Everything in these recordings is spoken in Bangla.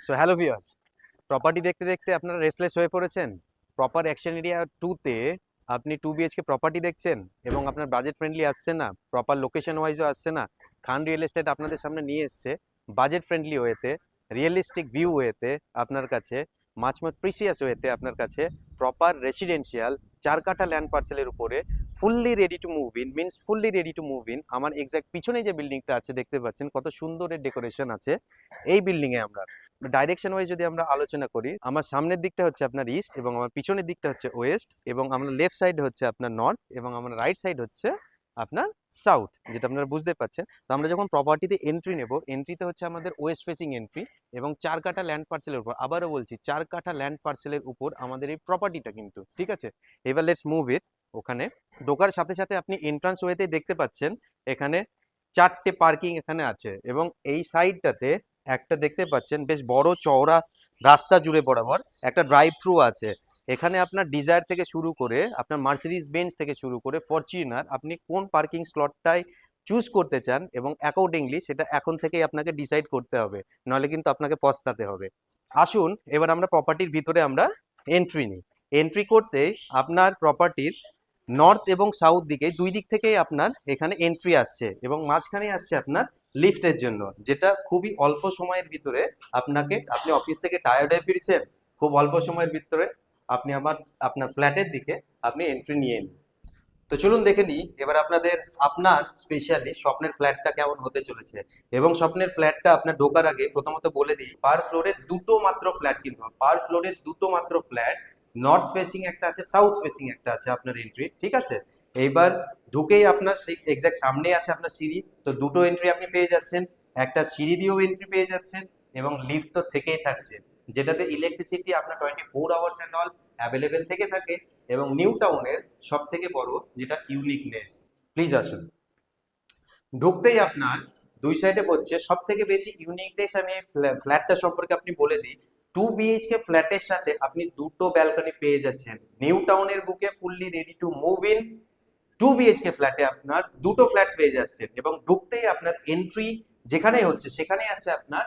সো হ্যালো ভিউয়ার্স, প্রপার্টি দেখতে দেখতে আপনারা রেস্টলেস হয়ে পড়েছেন। প্রপার অ্যাকশন এরিয়া 2 তে আপনি 2 BHK প্রপার্টি দেখছেন এবং আপনার বাজেট ফ্রেন্ডলি আসছে না, প্রপার লোকেশন ওয়াইজও আসছে না। খান রিয়েল এস্টেট আপনাদের সামনে নিয়ে এসছে বাজেট ফ্রেন্ডলি ওয়েতে, রিয়েলিস্টিক ভিউ ওয়েতে, আপনার কাছে মাছ মোর প্রিসিয়াস ওয়েতে, আপনার কাছে প্রপার রেসিডেন্সিয়াল 4 কাঠা ল্যান্ড পার্সেলের উপরে fully ready to move in, means fully ready to move in. আমার এক্সাক্ট পিছনে যে বিল্ডিংটা আছে দেখতে পাচ্ছেন কত সুন্দরের ডেকোরেশন আছে এই বিল্ডিংয়ে। আমরা ডাইরেকশন ওয়াইজ যদি আমরা আলোচনা করি, আমার সামনের দিকটা হচ্ছে আপনার ইস্ট এবং আমার পিছনের দিকটা হচ্ছে ওয়েস্ট, এবং আমার লেফট সাইড হচ্ছে আপনার নর্থ এবং আমার রাইট সাইড হচ্ছে আপনার সাউথ, যেটা আপনারা বুঝতে পারছেন। তো আমরা যখন প্রপার্টিতে এন্ট্রি নেব, এন্ট্রিতে হচ্ছে আমাদের ওয়েস্ট ফেসিং এন্ট্রি এবং 4 কাঠা ল্যান্ড পার্সেলের উপর, আবারও বলছি 4 কাঠা ল্যান্ড পার্সেলের উপর আমাদের এই প্রপার্টিটা কিন্তু, ঠিক আছে। এবার লেটস মুভ ইট। ওখানে ঢোকার সাথে সাথে আপনি এন্ট্রান্স ওয়েতে দেখতে পাচ্ছেন এখানে 4টে পার্কিং এখানে আছে এবং এই সাইডটাতে একটা দেখতে পাচ্ছেন বেশ বড় চওড়া রাস্তা জুড়ে বরাবর একটা ড্রাইভ থ্রু আছে। এখানে আপনার ডিজায়ার থেকে শুরু করে আপনার মার্সিডিজ বেঞ্জ থেকে শুরু করে ফরচুনার, আপনি কোন পার্কিং স্লটটায় চুজ করতে চান এবং অ্যাকর্ডিংলি সেটা এখন থেকেই আপনাকে ডিসাইড করতে হবে, নাহলে কিন্তু আপনাকে পস্তাতে হবে। আসুন এবার আমরা প্রপার্টির ভিতরে আমরা এন্ট্রি নিই। এন্ট্রি করতেই আপনার প্রপার্টির নর্থ এবং সাউথ দিকে দুই দিক থেকেই আপনার এখানে এন্ট্রি আসছে এবং মাঝখানে আসছে আপনার লিফটের জন্য, যেটা খুবই অল্প সময়ের ভিতরে আপনি অফিস থেকে টায়ার্ড হয়ে ফিরছেন, খুব অল্প সময়ের ভিতরে আপনি আপনার ফ্ল্যাটের দিকে আপনি এন্ট্রি নিয়ে নিন। তো চলুন দেখে নিই এবার আপনার স্পেশালি স্বপ্নের ফ্ল্যাটটা কেমন হতে চলেছে। এবং স্বপ্নের ফ্ল্যাটটা আপনার ঢোকার আগে প্রথমত বলে দিই, পার ফ্লোরে দুটো মাত্র ফ্ল্যাট, কিন্তু পার ফ্লোরে দুটো মাত্র ফ্ল্যাট, নর্থ ফেসিং একটা আছে, সাউথ ফেসিং একটা আছে আপনার এন্ট্রি, ঠিক আছে। এইবার ঢুকেই আপনার সেই এক্সাক্ট সামনে আছে আপনার সিঁড়ি, তো দুটো এন্ট্রি আপনি পেয়ে যাচ্ছেন, একটা সিঁড়ি দিয়েও এন্ট্রি পেয়ে যাচ্ছেন এবং লিফট তো থেকেই থাকছে, যেটাতে ইলেকট্রিসিটি আপনার 24 আওয়ার্স অ্যান্ড অল অ্যাভেলেবেল থেকে থাকে। এবং নিউ টাউনের সব থেকে বড় যেটা ইউনিকনেস, প্লিজ আসুন। ঢুকতেই আপনার দুই সাইডে পড়ছে সব থেকে বেশি ইউনিকনেস, আমি ফ্ল্যাটটা সম্পর্কে আপনি বলে দিই। 2 BHK ফ্ল্যাটের সাথে আপনি দুটো ব্যালকনি পেয়ে যাচ্ছেন নিউ টাউনের বুকে, fully ready to move in. 2 BHK ফ্ল্যাটে আপনার দুটো ফ্ল্যাট পেয়ে যাচ্ছেন এবং ঢুকতেই আপনার এন্ট্রি যেখানেই হচ্ছে সেখানেই আছে আপনার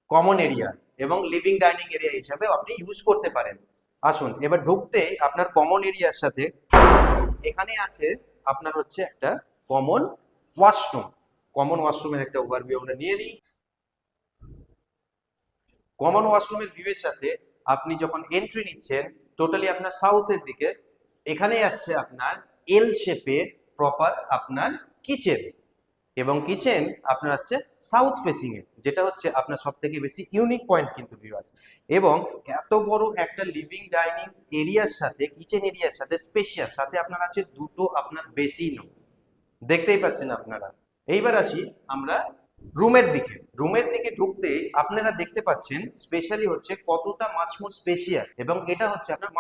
কমন এরিয়া এবং লিভিং ডাইনিং এরিয়া হিসাবে আপনি ইউজ করতে পারেন। আসুন এবার ঢুকতেই আপনার কমন এরিয়ার সাথে এখানে আছে আপনার হচ্ছে একটা কমন ওয়াশরুম। কমন ওয়াশরুমের একটা ওভারভিউ আমরা নিয়ে নিই। কমন ওয়াশরুমের ভিউয়ের সাথে আপনি যখন এন্ট্রি নিচ্ছেন টোটালি আপনার সাউথের দিকে, এখানেই আসছে আপনার এল শেপে প্রপার আপনার কিচেন, এবং কিচেন আপনার আসছে সাউথ ফেসিং এ, যেটা হচ্ছে আপনার সব থেকে বেশি ইউনিক পয়েন্ট কিন্তু ভিউয়ার্স। এবং এত বড় একটা লিভিং ডাইনিং এরিয়ার সাথে কিচেন এরিয়ার সাথে স্পেশিয়াস সাথে আপনার আছে দুটো আপনার বেসিনও, দেখতেই পাচ্ছেন আপনারা। এইবার আসি আমরা রুমের দিকে ঢুকতে আপনারা দেখতে পাচ্ছেন স্পেশালি হচ্ছে কতটা মাছ মোর স্পেশিয়াস, এবং এটা হচ্ছে আপনার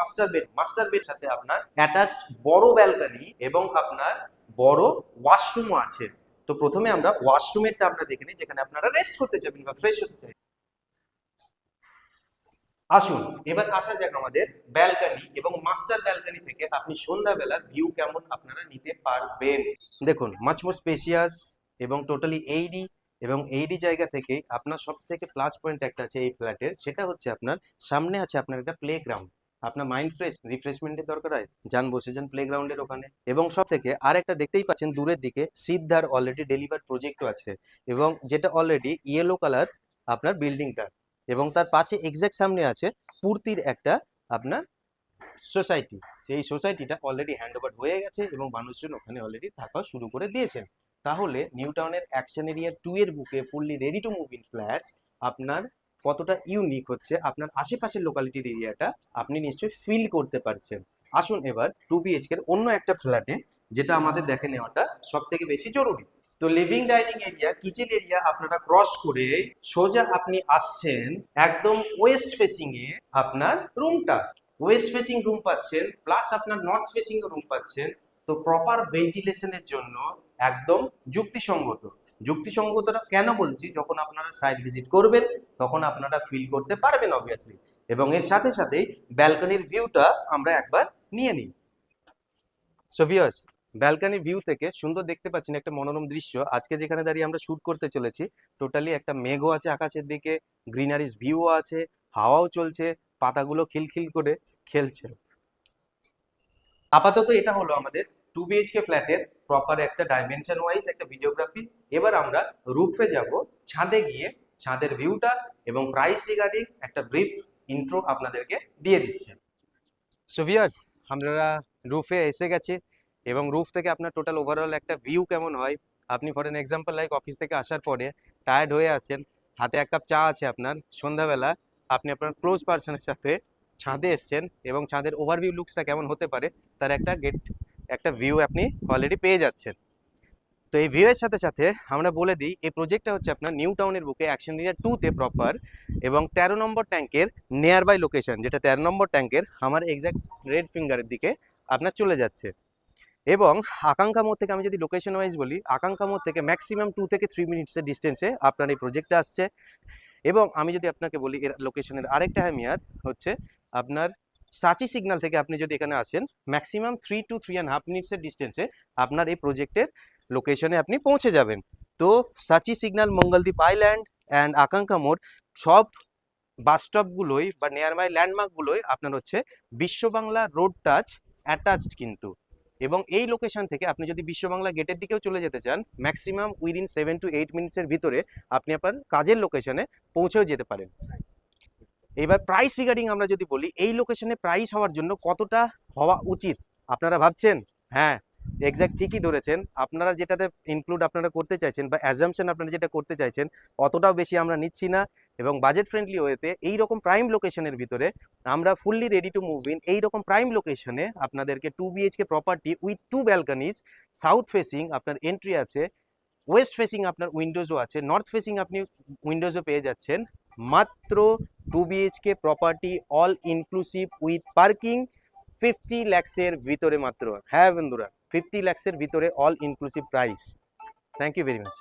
মাস্টার বেড সাথে আপনার অ্যাটাচড বড় ব্যালকনি এবং আপনার বড় ওয়াশরুমও আছে। তো প্রথমে আমরা ওয়াশরুমেরটা আমরা দেখে নিই, যেখানে আপনারা রেস্ট করতে যাবেন বা ফ্রেশ হতে চাই। আসুন এবার আসা যাক আমাদের ব্যালকনি, এবং মাস্টার ব্যালকনি থেকে আপনি সন্ধ্যাবেলার ভিউ কেমন আপনারা নিতে পারবেন। দেখুন মাচ মোর স্পেশিয়াস এবং টোটালি এইডি, এবং এইডি জায়গা থেকে আপনার সব থেকে প্লাস পয়েন্ট একটা আছে এই ফ্ল্যাটের, সেটা হচ্ছে আপনার সামনে আছে আপনার একটা প্লে গ্রাউন্ড। আপনার মাইন্ড ফ্রেশ রিফ্রেশমেন্টের দরকার হয়, যান বসে যান প্লে গ্রাউন্ডের ওখানে। এবং সব থেকে আর একটা দেখতেই পাচ্ছেন দূরের দিকে সিদ্ধার অলরেডি ডেলিভার প্রজেক্টও আছে, এবং যেটা অলরেডি ইয়েলো কালার আপনার বিল্ডিংটা, এবং তার পাশে এক্সাক্ট সামনে আছে পূর্তির একটা আপনার সোসাইটি। সেই সোসাইটিটা অলরেডি হ্যান্ড ওভার হয়ে গেছে এবং মানুষজন ওখানে অলরেডি থাকা শুরু করে দিয়েছেন। তাহলে নিউ টাউনের অ্যাকশন এরিয়া 2 এর বুকে fully ready to move in flat আপনার কতটা ইউনিক হচ্ছে, আপনার আশেপাশের লোকালিটির এরিয়াটা আপনি নিশ্চয়ই ফিল করতে পারছেন। আসুন এবার 2 BHK এর অন্য একটা ফ্ল্যাটে, যেটা আমাদের দেখে নেওয়াটা সব থেকে বেশি জরুরি। তো living dining area kitchen area আপনারা ক্রস করে সোজা আপনি আসছেন একদম ওয়েস্ট ফেসিং এ আপনার রুমটা। ওয়েস্ট ফেসিং রুম পাচ্ছেন, প্লাস আপনার নর্থ ফেসিং রুম পাচ্ছেন। তো প্রপার ভেন্টিলেশনের জন্য একদম যুক্তিসঙ্গত। যুক্তিসঙ্গতটা কেন বলছি, যখন আপনারা সাইট ভিজিট করবেন তখন আপনারা ফিল করতে পারবেন অবভিয়াসলি। এবং এর সাথে সাথেই ব্যালকনির ভিউটা আমরা একবার নিয়ে নিই। সো ভিউয়ার্স, ব্যালকনি ভিউ থেকে সুন্দর দেখতে পাচ্ছেন একটা মনোরম দৃশ্য। আজকে যেখানে দাঁড়িয়ে আমরা শুট করতে চলেছি, টোটালি একটা মেঘও আছে আকাশের দিকে, গ্রিনারিস ভিউও আছে, হাওয়াও চলছে, পাতাগুলো খিলখিল করে খেলছে। আপাতত এটা হলো আমাদের 2 BHK ফ্ল্যাটের প্রপার একটা ডাইমেনশন ওয়াইজ একটা ভিডিওগ্রাফি। এবার আমরা রুফে যাব, ছাদে গিয়ে ছাদের ভিউটা এবং প্রাইস রিগার্ডিং একটা ব্রিফ ইন্ট্রো আপনাদেরকে দিয়ে দিচ্ছি। সো ভিউয়ার্স, আমরা রুফে এসে গেছি এবং রুফ থেকে আপনার টোটাল ওভারঅল একটা ভিউ কেমন হয়। আপনি for an example like office থেকে আসার পরে টায়ার্ড হয়ে আসেন, হাতে এক কাপ চা আছে আপনার, সন্ধ্যাবেলা আপনি আপনার ক্লোজ পার্সনের সাথে ছাদে এসছেন এবং ছাদের ওভারভিউ লুকসটা কেমন হতে পারে তার একটা ভিউ আপনি অলরেডি পেয়ে যাচ্ছেন। তো এই ভিউ এর সাথে সাথে আমরা বলে দিই এই প্রজেক্টটা হচ্ছে আপনার নিউ টাউনের বুকে অ্যাকশন এরিয়া 2-তে প্রপার এবং 13 নম্বর ট্যাঙ্কের নিয়ার বাই লোকেশন, যেটা 13 নম্বর ট্যাঙ্কের আমার এক্সাক্ট রেড ফিঙ্গারের দিকে আপনার চলে যাচ্ছে। এবং আকাঙ্ক্ষা মোড় থেকে আমি যদি লোকেশন ওয়াইজ বলি, আকাঙ্ক্ষা মোড় থেকে ম্যাক্সিমাম 2 থেকে 3 মিনিটসের ডিস্টেন্সে আপনার এই প্রজেক্টটা আসছে। এবং আমি যদি আপনাকে বলি এর লোকেশনের আরেকটা আহমিয়াত হচ্ছে আপনার সাচি সিগন্যাল থেকে আপনি যদি এখানে আসেন ম্যাক্সিমাম 3 to 3.5 মিনিটসের ডিস্টেন্সে আপনার এই প্রজেক্টের লোকেশনে আপনি পৌঁছে যাবেন। তো সাচি সিগন্যাল, মঙ্গলদ্বীপ আইল্যান্ড অ্যান্ড আকাঙ্ক্ষা মোড় সব বাস স্টপগুলোই বা নিয়ার বাই ল্যান্ডমার্কগুলোই আপনার হচ্ছে বিশ্ববাংলা রোড টাচ অ্যাটাচড কিন্তু। এবং এই লোকেশন থেকে আপনি যদি বিশ্ববাংলা গেটের দিকেও চলে যেতে চান ম্যাক্সিমাম উইদিন 7 to 8 মিনিটসের ভিতরে আপনি আপনার কাজের লোকেশনে পৌঁছেও যেতে পারেন। এবার প্রাইস রিগার্ডিং আমরা যদি বলি, এই লোকেশনে প্রাইস হওয়ার জন্য কতটা হওয়া উচিত আপনারা ভাবছেন? হ্যাঁ, এক্স্যাক্ট ঠিকই ধরেছেন। আপনারা যেটাতে ইনক্লুড আপনারা করতে চাইছেন বা অ্যাজাম্পশন আপনারা যেটা করতে চাইছেন অতটাও বেশি আমরা নিচ্ছি না। এবং বাজেট ফ্রেন্ডলি ওয়েতে এইরকম প্রাইম লোকেশনের ভিতরে আমরা fully ready to move in এইরকম প্রাইম লোকেশনে আপনাদেরকে 2 BHK property with 2 balconies, south facing আপনার এন্ট্রি আছে, ওয়েস্ট ফেসিং আপনার উইন্ডোজও আছে, নর্থ ফেসিং আপনি উইন্ডোজও পেয়ে যাচ্ছেন মাত্র 2 BHK property all inclusive with parking 50 লাখসের ভিতরে মাত্র। হ্যাঁ বন্ধুরা, 50 লাখসের ভিতরে all inclusive price. Thank you very much.